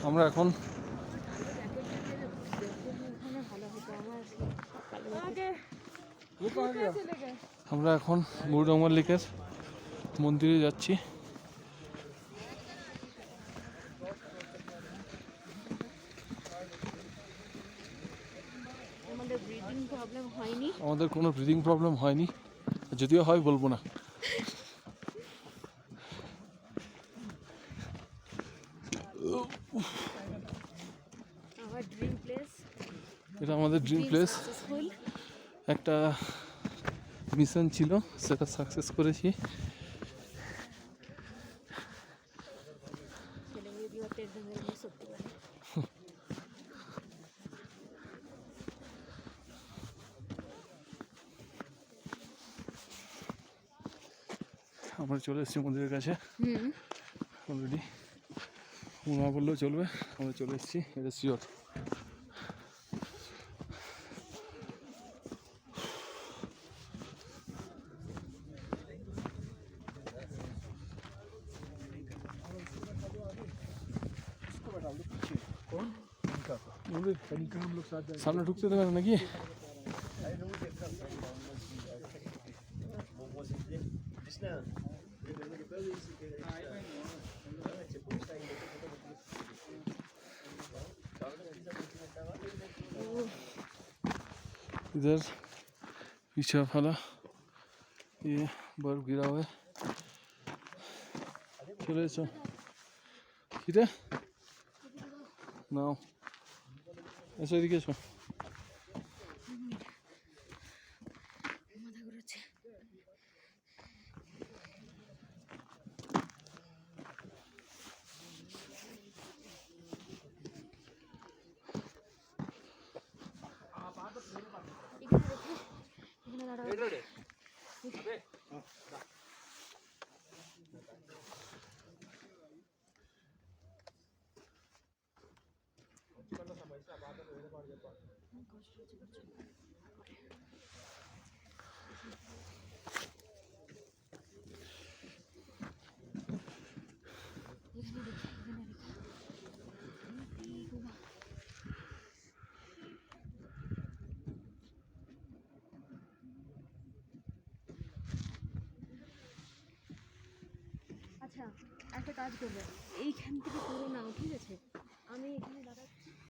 আমরা এখন গৌরডঙ্গা লেকের মন্দিরে যাচ্ছি। আমাদের কোনো ব্রিদিং প্রবলেম হয়নি, যদিও হয় বলবো না। এটা আমাদের ড্রিম প্লেস। একটা মিশন ছিল, সেটা সাকসেস করেছি। আমরা চলে এসেছি মন্দিরের কাছে অলরেডি। না বললেও চলবে, আমরা চলে এসেছি, এটা শিওর। সামনে ঢুকতে দেবে না নাকি? इधर पीछे वाला ये बर्फ गिरा हुआ है। चले एसो किरे नाও এসো, এদিকে এসো। আচ্ছা, একটা কাজ করবে, এইখান থেকে পুরো নাও, ঠিক আছে? আমি এখানে